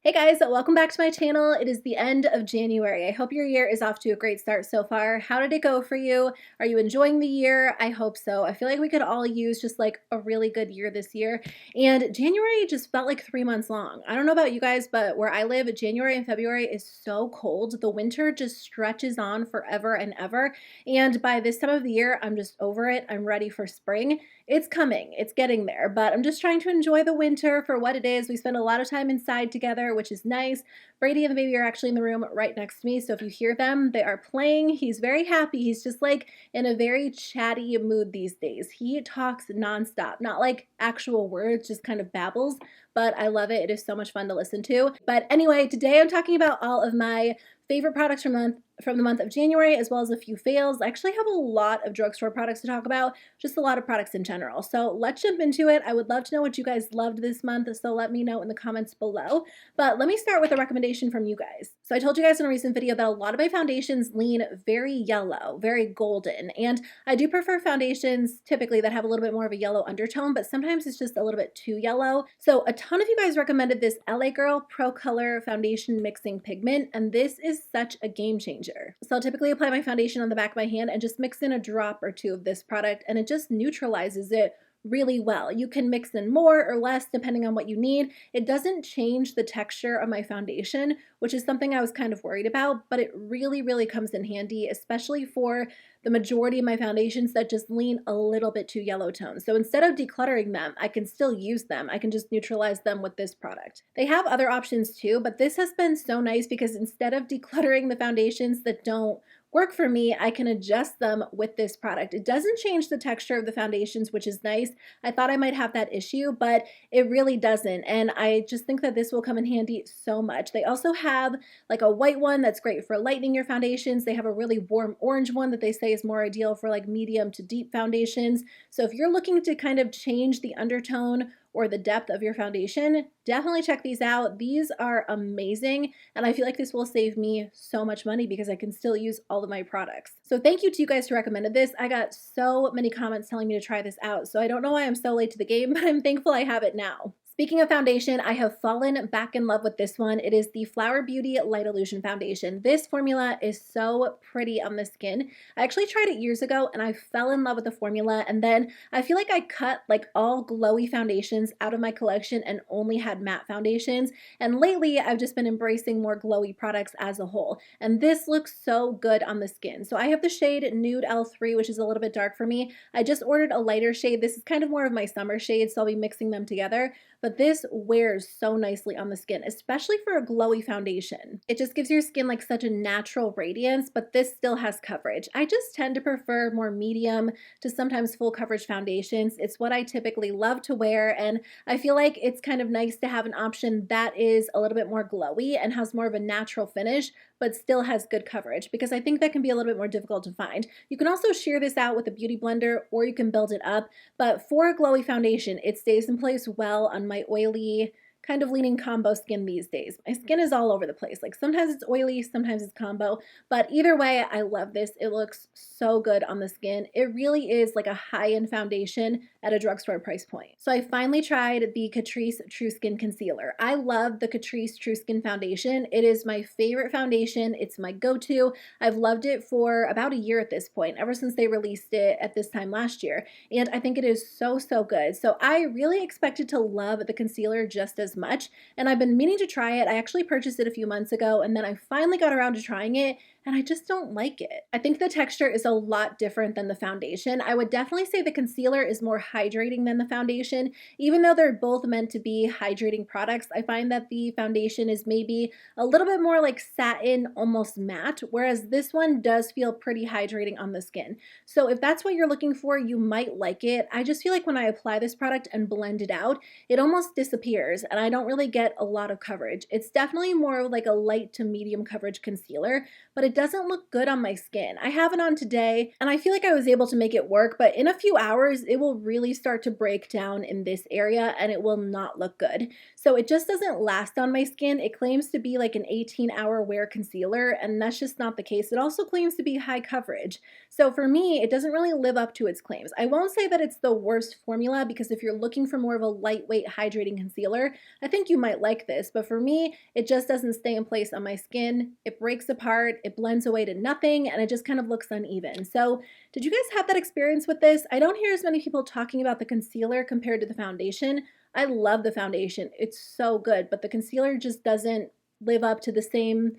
Hey guys, welcome back to my channel. It is the end of January. I hope your year is off to a great start so far. How did it go for you? Are you enjoying the year? I hope so. I feel like we could all use just like a really good year this year. And January just felt like 3 months long. I don't know about you guys, but where I live, January and February is so cold. The winter just stretches on forever and ever. And by this time of the year, I'm just over it. I'm ready for spring. It's coming. It's getting there. But I'm just trying to enjoy the winter for what it is. We spend a lot of time inside together, which is nice. Brady and the baby are actually in the room right next to me, so if you hear them, they are playing. He's very happy. He's just like in a very chatty mood these days. He talks nonstop, not like actual words, just kind of babbles, but I love it. It is so much fun to listen to. But anyway, today I'm talking about all of my favorite products from the month of January, as well as a few fails. I actually have a lot of drugstore products to talk about, just a lot of products in general. So let's jump into it. I would love to know what you guys loved this month, so let me know in the comments below. But let me start with a recommendation from you guys. So I told you guys in a recent video that a lot of my foundations lean very yellow, very golden, and I do prefer foundations typically that have a little bit more of a yellow undertone, but sometimes it's just a little bit too yellow. So a ton of you guys recommended this LA Girl Pro Color Foundation Mixing Pigment, and this is such a game changer. So I'll typically apply my foundation on the back of my hand and just mix in a drop or two of this product, and it just neutralizes it really well. You can mix in more or less depending on what you need. It doesn't change the texture of my foundation, which is something I was kind of worried about, but it really comes in handy, especially for the majority of my foundations that just lean a little bit too yellow tone. So instead of decluttering them, I can still use them. I can just neutralize them with this product. They have other options too, but this has been so nice because instead of decluttering the foundations that don't work for me, I can adjust them with this product. It doesn't change the texture of the foundations, which is nice. I thought I might have that issue, but it really doesn't. And I just think that this will come in handy so much. They also have like a white one that's great for lightening your foundations. They have a really warm orange one that they say is more ideal for like medium to deep foundations. So if you're looking to kind of change the undertone or the depth of your foundation, definitely check these out. These are amazing, and I feel like this will save me so much money because I can still use all of my products. So thank you to you guys who recommended this. I got so many comments telling me to try this out, so I don't know why I'm so late to the game, but I'm thankful I have it now. Speaking of foundation, I have fallen back in love with this one. It is the Flower Beauty Light Illusion Foundation. This formula is so pretty on the skin. I actually tried it years ago and I fell in love with the formula, and then I feel like I cut like all glowy foundations out of my collection and only had matte foundations, and lately I've just been embracing more glowy products as a whole, and this looks so good on the skin. So I have the shade Nude L3, which is a little bit dark for me. I just ordered a lighter shade. This is kind of more of my summer shade, so I'll be mixing them together. But this wears so nicely on the skin, especially for a glowy foundation. It just gives your skin like such a natural radiance, but this still has coverage. I just tend to prefer more medium to sometimes full coverage foundations. It's what I typically love to wear, and I feel like it's kind of nice to have an option that is a little bit more glowy and has more of a natural finish, but still has good coverage, because I think that can be a little bit more difficult to find. You can also shear this out with a beauty blender, or you can build it up, but for a glowy foundation, it stays in place well on my oily, kind of leaning combo skin these days. My skin is all over the place. Like sometimes it's oily, sometimes it's combo, but either way, I love this. It looks so good on the skin. It really is like a high-end foundation at a drugstore price point. So I finally tried the Catrice True Skin Concealer. I love the Catrice True Skin Foundation. It is my favorite foundation. It's my go-to. I've loved it for about a year at this point, ever since they released it at this time last year. And I think it is so good. So I really expected to love the concealer just as much, and I've been meaning to try it. I actually purchased it a few months ago, and then I finally got around to trying it, and I just don't like it. I think the texture is a lot different than the foundation. I would definitely say the concealer is more hydrating than the foundation. Even though they're both meant to be hydrating products, I find that the foundation is maybe a little bit more like satin, almost matte, whereas this one does feel pretty hydrating on the skin. So if that's what you're looking for, you might like it. I just feel like when I apply this product and blend it out, it almost disappears, and I don't really get a lot of coverage. It's definitely more like a light to medium coverage concealer, but it doesn't look good on my skin. I have it on today and I feel like I was able to make it work, but in a few hours, it will really start to break down in this area and it will not look good. So it just doesn't last on my skin. It claims to be like an 18-hour wear concealer, and that's just not the case. It also claims to be high coverage. So for me, it doesn't really live up to its claims. I won't say that it's the worst formula, because if you're looking for more of a lightweight hydrating concealer, I think you might like this. But for me, it just doesn't stay in place on my skin. It breaks apart, it blends away to nothing, and it just kind of looks uneven. So did you guys have that experience with this? I don't hear as many people talking about the concealer compared to the foundation. I love the foundation. It's so good, but the concealer just doesn't live up to the same,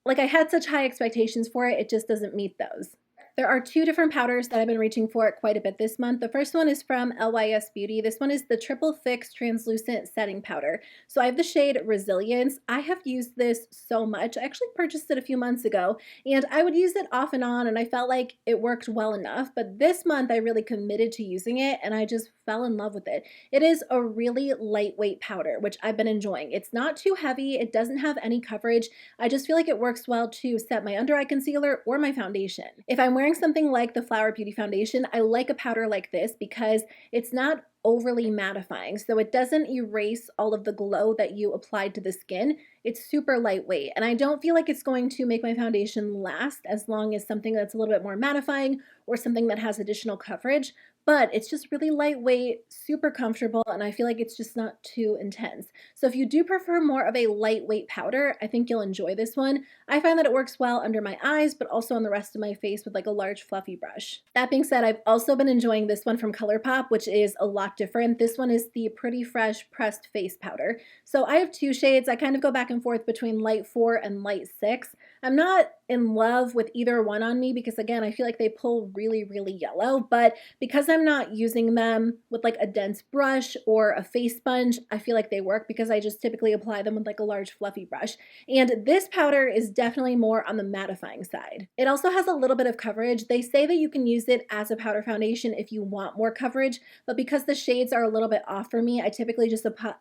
like I had such high expectations for it, it just doesn't meet those. There are two different powders that I've been reaching for quite a bit this month. The first one is from LYS Beauty. This one is the Triple Fix Translucent Setting Powder. So I have the shade Resilience. I have used this so much. I actually purchased it a few months ago, and I would use it off and on, and I felt like it worked well enough. But this month I really committed to using it, and I just fell in love with it. It is a really lightweight powder, which I've been enjoying. It's not too heavy. It doesn't have any coverage. I just feel like it works well to set my under eye concealer or my foundation. If I'm wearing something like the Flower Beauty foundation, I like a powder like this because it's not overly mattifying, so it doesn't erase all of the glow that you applied to the skin. It's super lightweight, and I don't feel like it's going to make my foundation last as long as something that's a little bit more mattifying or something that has additional coverage, but it's just really lightweight, super comfortable, and I feel like it's just not too intense. So if you do prefer more of a lightweight powder, I think you'll enjoy this one. I find that it works well under my eyes, but also on the rest of my face with like a large fluffy brush. That being said, I've also been enjoying this one from ColourPop, which is a lot different. This one is the Pretty Fresh Pressed Face Powder. So I have two shades. I kind of go back and forth between light 4 and light 6. I'm not in love with either one on me because, again, I feel like they pull really, really yellow, but because I'm not using them with like a dense brush or a face sponge, I feel like they work because I just typically apply them with like a large fluffy brush. And this powder is definitely more on the mattifying side. It also has a little bit of coverage. They say that you can use it as a powder foundation if you want more coverage, but because the shades are a little bit off for me, I typically just apply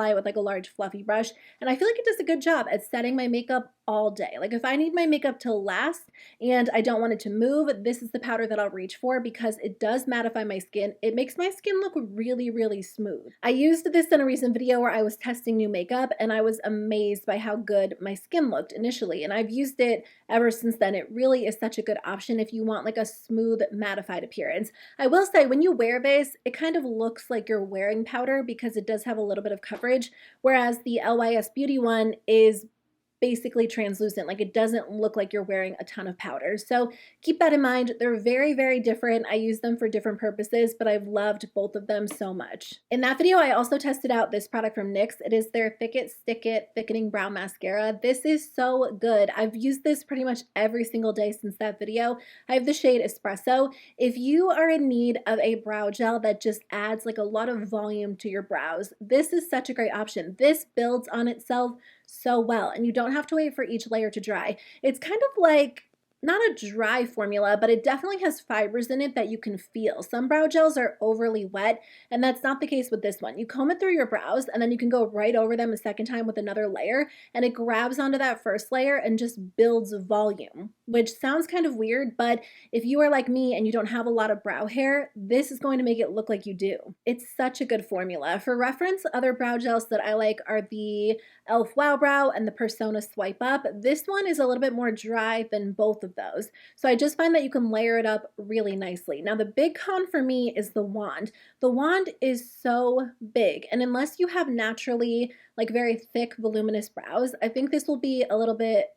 it with like a large fluffy brush, and I feel like it does a good job at setting my makeup all day. Like if I need my makeup to last and I don't want it to move, this is the powder that I'll reach for because it does mattify my skin. It makes my skin look really, really smooth. I used this in a recent video where I was testing new makeup, and I was amazed by how good my skin looked initially, and I've used it ever since then. It really is such a good option if you want like a smooth mattified appearance. I will say when you wear this, it kind of looks like you're wearing powder because it does have a little bit of coverage, whereas the LYS Beauty one is basically translucent. Like it doesn't look like you're wearing a ton of powder. So keep that in mind. They're very, very different. I use them for different purposes, but I've loved both of them so much. In that video, I also tested out this product from NYX. It is their Thick It, Stick It Thickening Brow Mascara. This is so good. I've used this pretty much every single day since that video. I have the shade Espresso. If you are in need of a brow gel that just adds like a lot of volume to your brows, this is such a great option. This builds on itself so well, and you don't have to wait for each layer to dry. It's kind of like not a dry formula, but it definitely has fibers in it that you can feel. Some brow gels are overly wet, and that's not the case with this one. You comb it through your brows, and then you can go right over them a second time with another layer, and it grabs onto that first layer and just builds volume, which sounds kind of weird, but if you are like me and you don't have a lot of brow hair, this is going to make it look like you do. It's such a good formula. For reference, other brow gels that I like are the e.l.f. Wow Brow and the Persona Swipe Up. This one is a little bit more dry than both of those, so I just find that you can layer it up really nicely. Now the big con for me is the wand. The wand is so big, and unless you have naturally like very thick voluminous brows, I think this will be a little bit,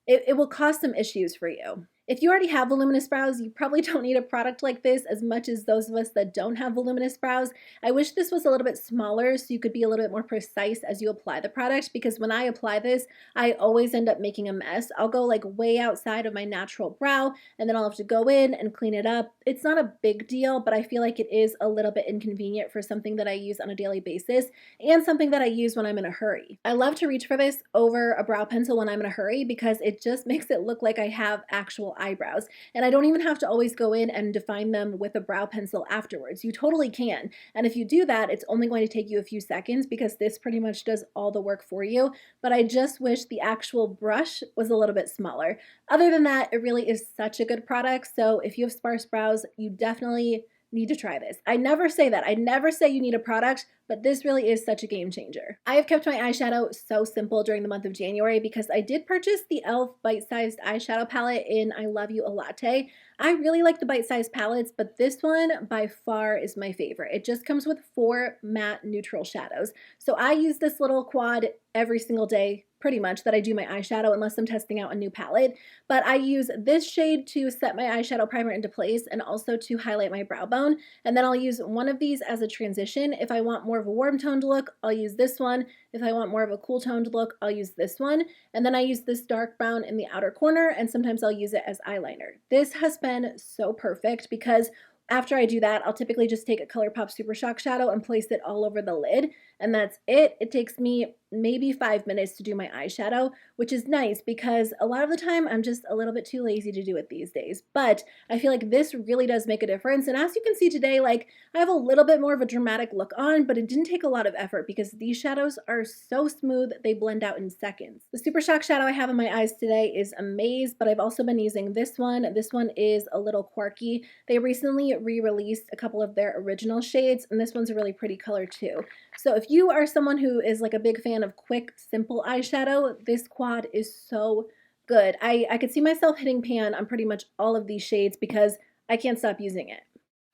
it will cause some issues for you. If you already have voluminous brows, you probably don't need a product like this as much as those of us that don't have voluminous brows. I wish this was a little bit smaller so you could be a little bit more precise as you apply the product, because when I apply this, I always end up making a mess. I'll go like way outside of my natural brow, and then I'll have to go in and clean it up. It's not a big deal, but I feel like it is a little bit inconvenient for something that I use on a daily basis and something that I use when I'm in a hurry. I love to reach for this over a brow pencil when I'm in a hurry because it just makes it look like I have actual eyebrows. And I don't even have to always go in and define them with a brow pencil afterwards. You totally can. And if you do that, it's only going to take you a few seconds because this pretty much does all the work for you. But I just wish the actual brush was a little bit smaller. Other than that, it really is such a good product. So if you have sparse brows, you definitely need to try this. I never say that. I never say you need a product, but this really is such a game changer. I have kept my eyeshadow so simple during the month of January because I did purchase the e.l.f. bite-sized eyeshadow palette in I Love You a Latte. I really like the bite-sized palettes, but this one by far is my favorite. It just comes with 4 matte neutral shadows. So I use this little quad every single day pretty much that I do my eyeshadow unless I'm testing out a new palette. But I use this shade to set my eyeshadow primer into place and also to highlight my brow bone. And then I'll use one of these as a transition. If I want more of a warm toned look, I'll use this one. If I want more of a cool toned look, I'll use this one. And then I use this dark brown in the outer corner, and sometimes I'll use it as eyeliner. This has been so perfect because after I do that, I'll typically just take a ColourPop Super Shock shadow and place it all over the lid, and that's it. It takes me maybe 5 minutes to do my eyeshadow, which is nice because a lot of the time I'm just a little bit too lazy to do it these days. But I feel like this really does make a difference, and as you can see today, like I have a little bit more of a dramatic look on, but it didn't take a lot of effort because these shadows are so smooth, they blend out in seconds. The Super Shock shadow I have in my eyes today is Amaze, but I've also been using this one. This one is a little quirky. They recently re-released a couple of their original shades, and this one's a really pretty color too. So if you are someone who is like a big fan of quick, simple eyeshadow, this quad is so good. I could see myself hitting pan on pretty much all of these shades because I can't stop using it.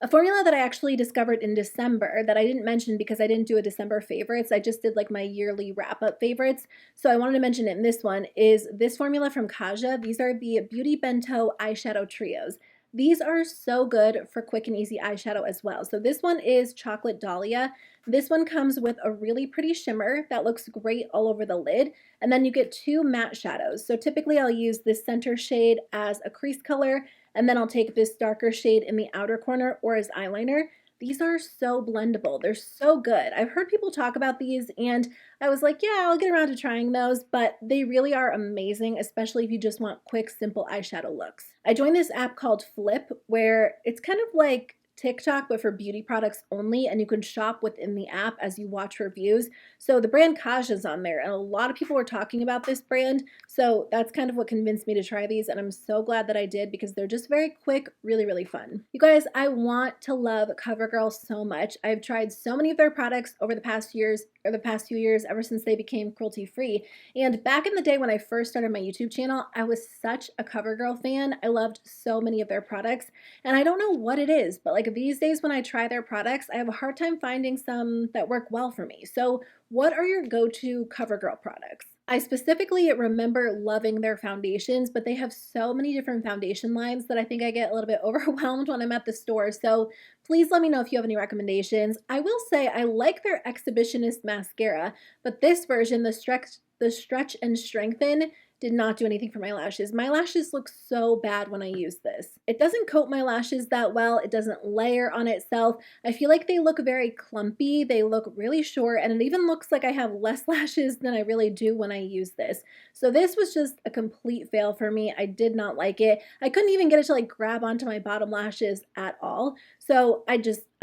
A formula that I actually discovered in December that I didn't mention because I didn't do a December favorites, I just did like my yearly wrap-up favorites, so I wanted to mention it in this one, is this formula from Kaja. These are the Beauty Bento eyeshadow trios. These are so good for quick and easy eyeshadow as well. So this one is Chocolate Dahlia. This one comes with a really pretty shimmer that looks great all over the lid, and then you get 2 matte shadows. So typically I'll use this center shade as a crease color, and then I'll take this darker shade in the outer corner or as eyeliner. These are so blendable. They're so good. I've heard people talk about these and I was like, yeah, I'll get around to trying those, but they really are amazing, especially if you just want quick, simple eyeshadow looks. I joined this app called Flip where it's kind of like TikTok, but for beauty products only, and you can shop within the app as you watch reviews. So the brand Kaja's on there, and a lot of people were talking about this brand, so that's kind of what convinced me to try these, and I'm so glad that I did because they're just very quick, really, really fun. You guys, I want to love CoverGirl so much. I've tried so many of their products over the past years, or the past few years, ever since they became cruelty-free, and back in the day when I first started my YouTube channel, I was such a CoverGirl fan. I loved so many of their products, and I don't know what it is, but like these days when I try their products, I have a hard time finding some that work well for me. So what are your go-to CoverGirl products? I specifically remember loving their foundations, but they have so many different foundation lines that I think I get a little bit overwhelmed when I'm at the store. So please let me know if you have any recommendations. I will say I like their Exhibitionist mascara, but this version, the Stretch and Strengthen, did not do anything for my lashes. My lashes look so bad when I use this. It doesn't coat my lashes that well. It doesn't layer on itself. I feel like they look very clumpy. They look really short, and it even looks like I have less lashes than I really do when I use this. So this was just a complete fail for me. I did not like it. I couldn't even get it to like grab onto my bottom lashes at all. So I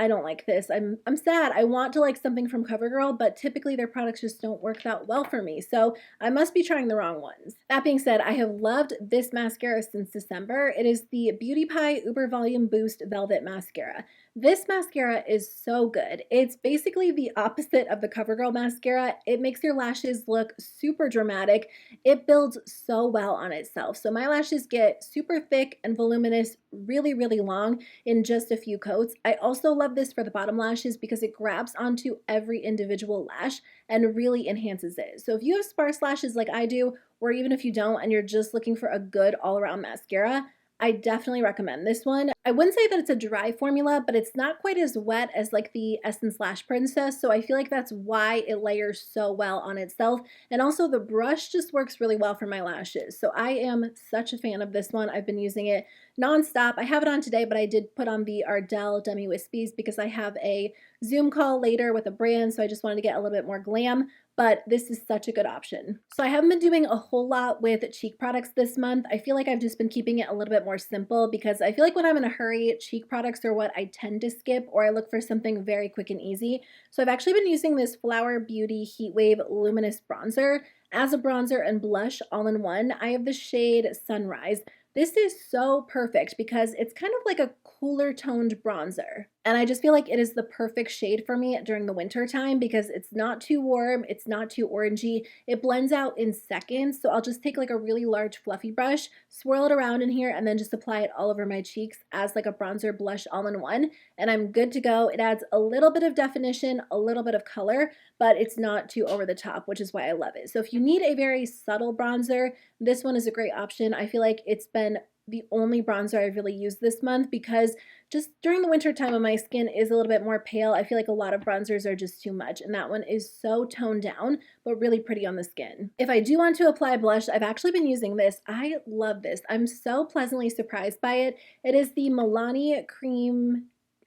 don't like this. I'm sad. I want to like something from CoverGirl, but typically their products just don't work that well for me. So I must be trying the wrong ones. That being said, I have loved this mascara since December. It is the Beauty Pie Uber Volume Boost Velvet Mascara. This mascara is so good. It's basically the opposite of the CoverGirl mascara. It makes your lashes look super dramatic. It builds so well on itself. So my lashes get super thick and voluminous really, really long in just a few coats. I also love this for the bottom lashes because it grabs onto every individual lash and really enhances it. So if you have sparse lashes like I do, or even if you don't and you're just looking for a good all-around mascara, I definitely recommend this one. I wouldn't say that it's a dry formula, but it's not quite as wet as like the Essence Lash Princess, so I feel like that's why it layers so well on itself. And also the brush just works really well for my lashes. So I am such a fan of this one. I've been using it nonstop. I have it on today, but I did put on the Ardell Demi Wispies because I have a Zoom call later with a brand, so I just wanted to get a little bit more glam. but this is such a good option. So I haven't been doing a whole lot with cheek products this month. I feel like I've just been keeping it a little bit more simple because I feel like when I'm in a hurry, cheek products are what I tend to skip, or I look for something very quick and easy. So I've actually been using this Flower Beauty Heatwave Luminous Bronzer as a bronzer and blush all in one. I have the shade Sunrise. This is so perfect because it's kind of like a cooler toned bronzer. And I just feel like it is the perfect shade for me during the winter time because it's not too warm, it's not too orangey. It blends out in seconds. So I'll just take like a really large fluffy brush, swirl it around in here, and then just apply it all over my cheeks as like a bronzer blush all in one. And I'm good to go. It adds a little bit of definition, a little bit of color, but it's not too over the top, which is why I love it. So if you need a very subtle bronzer, this one is a great option. I feel like it's been the only bronzer I've really used this month because just during the winter time when my skin is a little bit more pale, I feel like a lot of bronzers are just too much, and that one is so toned down but really pretty on the skin. If I do want to apply blush, I've actually been using this. I love this. I'm so pleasantly surprised by it. It is the Milani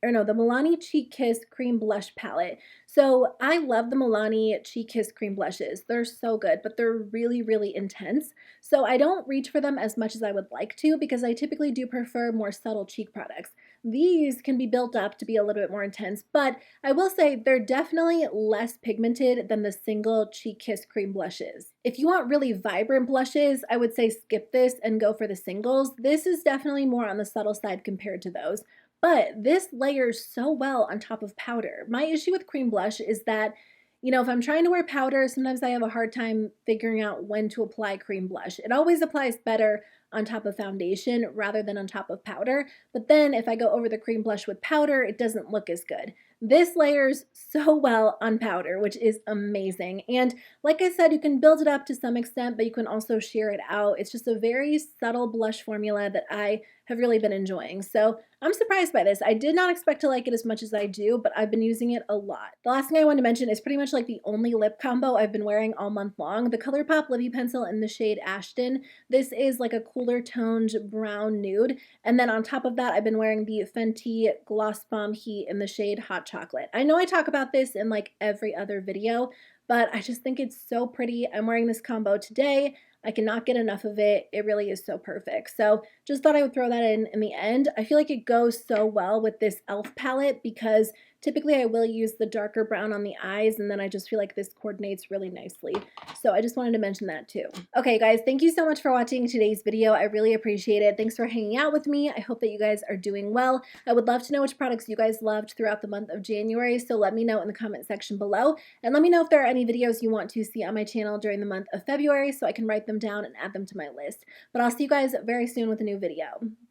the Milani Cheek Kiss Cream Blush Palette. So I love the Milani Cheek Kiss Cream Blushes. They're so good, but they're really, really intense. So I don't reach for them as much as I would like to because I typically do prefer more subtle cheek products. These can be built up to be a little bit more intense, but I will say they're definitely less pigmented than the single Cheek Kiss Cream blushes. If you want really vibrant blushes, I would say skip this and go for the singles. This is definitely more on the subtle side compared to those. But this layers so well on top of powder. My issue with cream blush is that, if I'm trying to wear powder, sometimes I have a hard time figuring out when to apply cream blush. It always applies better on top of foundation rather than on top of powder. But then if I go over the cream blush with powder, it doesn't look as good. This layers so well on powder, which is amazing. And like I said, you can build it up to some extent, but you can also sheer it out. It's just a very subtle blush formula that I have really been enjoying. So I'm surprised by this. I did not expect to like it as much as I do, but I've been using it a lot. The last thing I wanted to mention is pretty much like the only lip combo I've been wearing all month long. The ColourPop Lippy Pencil in the shade Ashton. This is like a cooler toned brown nude. And then on top of that, I've been wearing the Fenty Gloss Bomb Heat in the shade Hot Chocolate. I know I talk about this in like every other video, but I just think it's so pretty. I'm wearing this combo today. I cannot get enough of it. It really is so perfect. So just thought I would throw that in the end. I feel like it goes so well with this e.l.f. palette because typically I will use the darker brown on the eyes, and then I just feel like this coordinates really nicely. So I just wanted to mention that too. Okay guys, thank you so much for watching today's video. I really appreciate it. Thanks for hanging out with me. I hope that you guys are doing well. I would love to know which products you guys loved throughout the month of January, so let me know in the comment section below. And let me know if there are any videos you want to see on my channel during the month of February so I can write them down and add them to my list. But I'll see you guys very soon with a new video.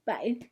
Bye.